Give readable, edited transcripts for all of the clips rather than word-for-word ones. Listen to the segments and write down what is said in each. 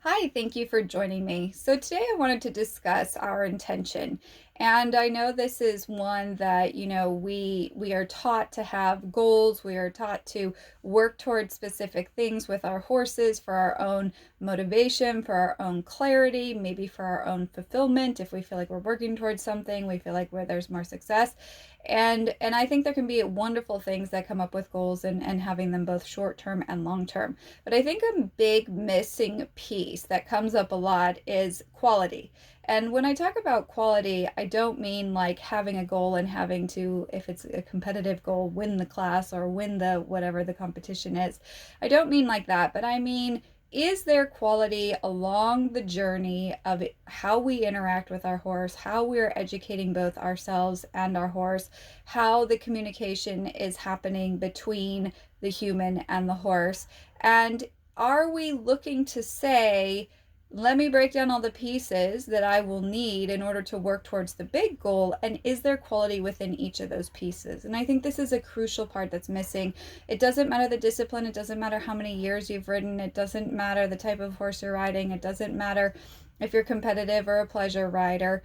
Hi, thank you for joining me. So today I wanted to discuss our intention. And I know this is one that, we are taught to have goals. We are taught to work towards specific things with our horses for our own motivation, for our own clarity, maybe for our own fulfillment. If we feel like we're working towards something, we feel like where there's more success. And I think there can be wonderful things that come up with goals and having them both short term and long term. But I think a big missing piece that comes up a lot is quality. And when I talk about quality, I don't mean like having a goal and having to, if it's a competitive goal, win the class or win the whatever the competition is. I don't mean like that, but I mean, is there quality along the journey of how we interact with our horse, how we're educating both ourselves and our horse, how the communication is happening between the human and the horse? And are we looking to say, let me break down all the pieces that I will need in order to work towards the big goal? And is there quality within each of those pieces? And I think this is a crucial part that's missing. It doesn't matter the discipline. It doesn't matter how many years you've ridden. It doesn't matter the type of horse you're riding. It doesn't matter if you're competitive or a pleasure rider.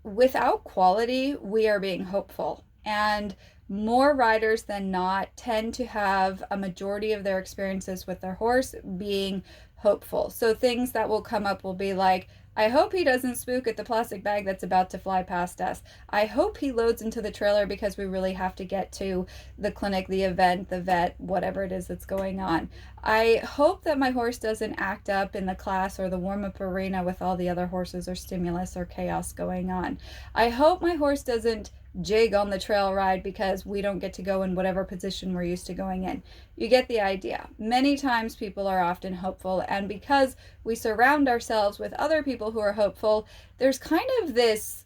Without quality, we are being hopeful. And more riders than not tend to have a majority of their experiences with their horse being hopeful. So things that will come up will be like, I hope he doesn't spook at the plastic bag that's about to fly past us. I hope he loads into the trailer because we really have to get to the clinic, the event, the vet, whatever it is that's going on. I hope that my horse doesn't act up in the class or the warm-up arena with all the other horses or stimulus or chaos going on. I hope my horse doesn't jig on the trail ride because we don't get to go in whatever position we're used to going in. You get the idea. Many times people are often hopeful, and because we surround ourselves with other people who are hopeful, there's kind of this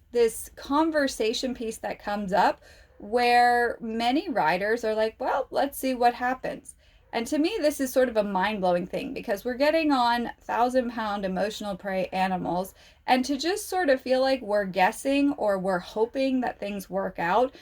conversation piece that comes up where many riders are like, well, let's see what happens. And to me, this is sort of a mind blowing thing because we're getting on 1,000-pound emotional prey animals. And to just sort of feel like we're guessing or we're hoping that things work out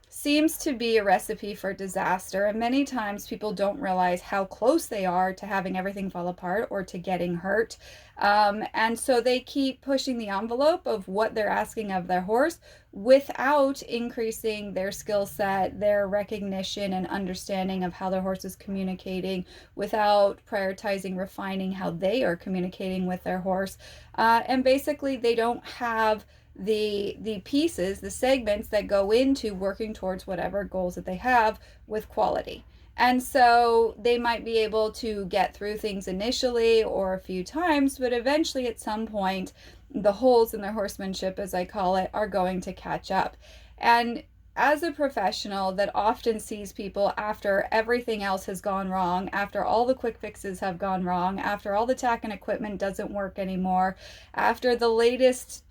seems to be a recipe for disaster. And many times people don't realize how close they are to having everything fall apart or to getting hurt. And so they keep pushing the envelope of what they're asking of their horse without increasing their skill set, their recognition and understanding of how their horse is communicating, without prioritizing refining how they are communicating with their horse. And basically, they don't have the pieces, the segments that go into working towards whatever goals that they have with quality. And so they might be able to get through things initially or a few times, but eventually at some point, the holes in their horsemanship, as I call it, are going to catch up. And as a professional that often sees people after everything else has gone wrong, after all the quick fixes have gone wrong, after all the tack and equipment doesn't work anymore, after the latest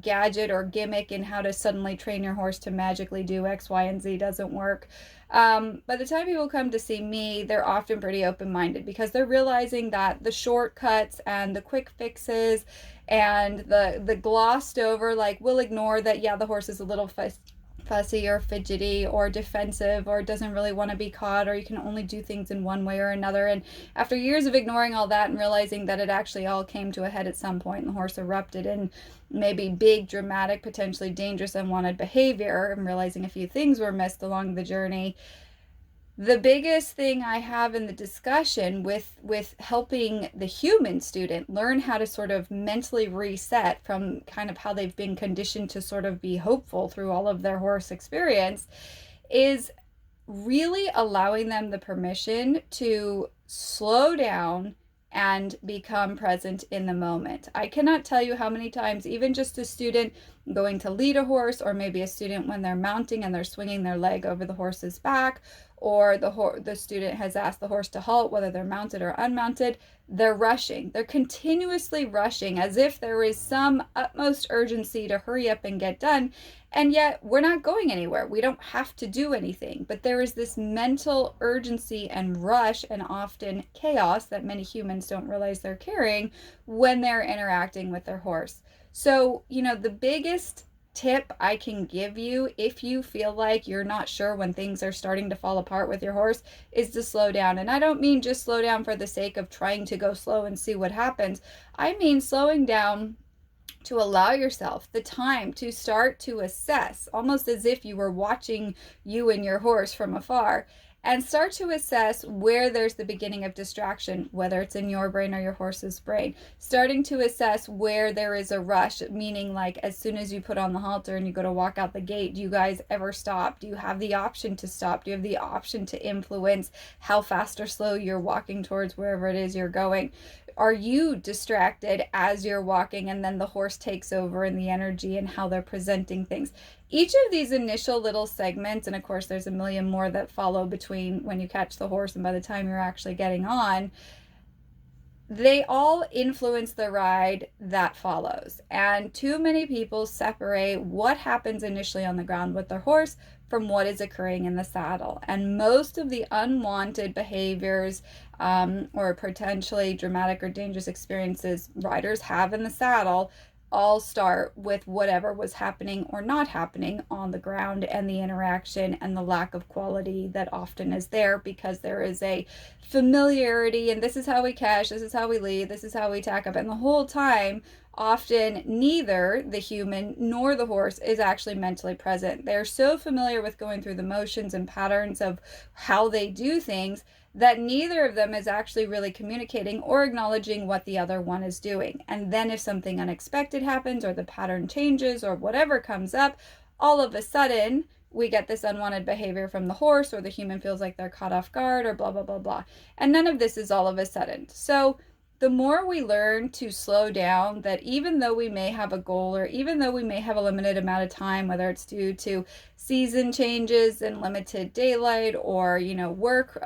gadget or gimmick in how to suddenly train your horse to magically do X, Y, and Z doesn't work. By the time people come to see me, they're often pretty open-minded because they're realizing that the shortcuts and the quick fixes and the glossed over, like we'll ignore that, yeah, the horse is a little fussy or fidgety or defensive or doesn't really want to be caught, or you can only do things in one way or another. And after years of ignoring all that and realizing that it actually all came to a head at some point and the horse erupted in maybe big, dramatic, potentially dangerous, unwanted behavior, and realizing a few things were missed along the journey, the biggest thing I have in the discussion with helping the human student learn how to sort of mentally reset from kind of how they've been conditioned to sort of be hopeful through all of their horse experience is really allowing them the permission to slow down and become present in the moment. I cannot tell you how many times, even just a student going to lead a horse, or maybe a student when they're mounting and they're swinging their leg over the horse's back, or the student has asked the horse to halt, whether they're mounted or unmounted, they're rushing. They're continuously rushing as if there is some utmost urgency to hurry up and get done. And yet we're not going anywhere. We don't have to do anything. But there is this mental urgency and rush and often chaos that many humans don't realize they're carrying when they're interacting with their horse. So, the biggest tip I can give you if you feel like you're not sure when things are starting to fall apart with your horse is to slow down. And I don't mean just slow down for the sake of trying to go slow and see what happens. I mean slowing down to allow yourself the time to start to assess, almost as if you were watching you and your horse from afar, and start to assess where there's the beginning of distraction, whether it's in your brain or your horse's brain. Starting to assess where there is a rush, meaning like as soon as you put on the halter and you go to walk out the gate, do you guys ever stop? Do you have the option to stop? Do you have the option to influence how fast or slow you're walking towards wherever it is you're going? Are you distracted as you're walking and then the horse takes over in the energy and how they're presenting things? Each of these initial little segments, and of course there's a million more that follow between when you catch the horse and by the time you're actually getting on, they all influence the ride that follows. And too many people separate what happens initially on the ground with their horse from what is occurring in the saddle. And most of the unwanted behaviors or potentially dramatic or dangerous experiences riders have in the saddle all start with whatever was happening or not happening on the ground, and the interaction and the lack of quality that often is there because there is a familiarity, and this is how we catch, this is how we lead, this is how we tack up, and the whole time often neither the human nor the horse is actually mentally present. They're so familiar with going through the motions and patterns of how they do things that neither of them is actually really communicating or acknowledging what the other one is doing. And then if something unexpected happens or the pattern changes or whatever comes up, all of a sudden we get this unwanted behavior from the horse, or the human feels like they're caught off guard, or blah, blah, blah, blah. And none of this is all of a sudden. So the more we learn to slow down, that even though we may have a goal, or even though we may have a limited amount of time, whether it's due to season changes and limited daylight, or work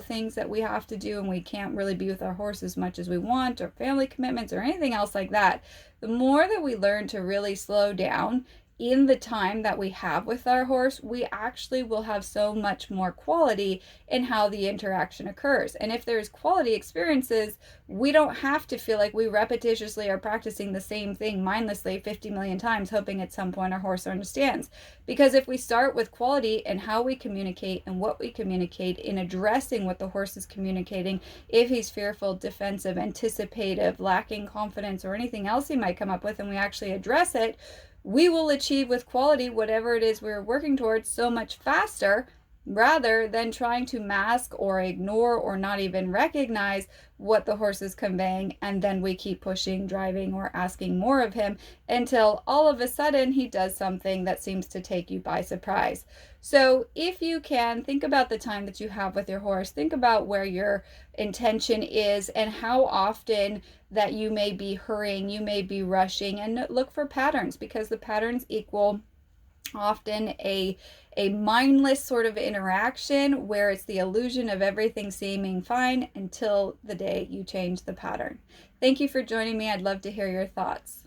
things that we have to do and we can't really be with our horse as much as we want, or family commitments or anything else like that, the more that we learn to really slow down in the time that we have with our horse, we actually will have so much more quality in how the interaction occurs. And if there's quality experiences, we don't have to feel like we repetitiously are practicing the same thing mindlessly 50 million times, hoping at some point our horse understands. Because if we start with quality in how we communicate and what we communicate, in addressing what the horse is communicating, if he's fearful, defensive, anticipative, lacking confidence, or anything else he might come up with, and we actually address it, we will achieve with quality whatever it is we're working towards so much faster, rather than trying to mask or ignore or not even recognize what the horse is conveying, and then we keep pushing, driving, or asking more of him until all of a sudden he does something that seems to take you by surprise. So if you can, think about the time that you have with your horse, think about where your intention is and how often that you may be hurrying, you may be rushing, and look for patterns, because the patterns equal often a mindless sort of interaction where it's the illusion of everything seeming fine until the day you change the pattern. Thank you for joining me. I'd love to hear your thoughts.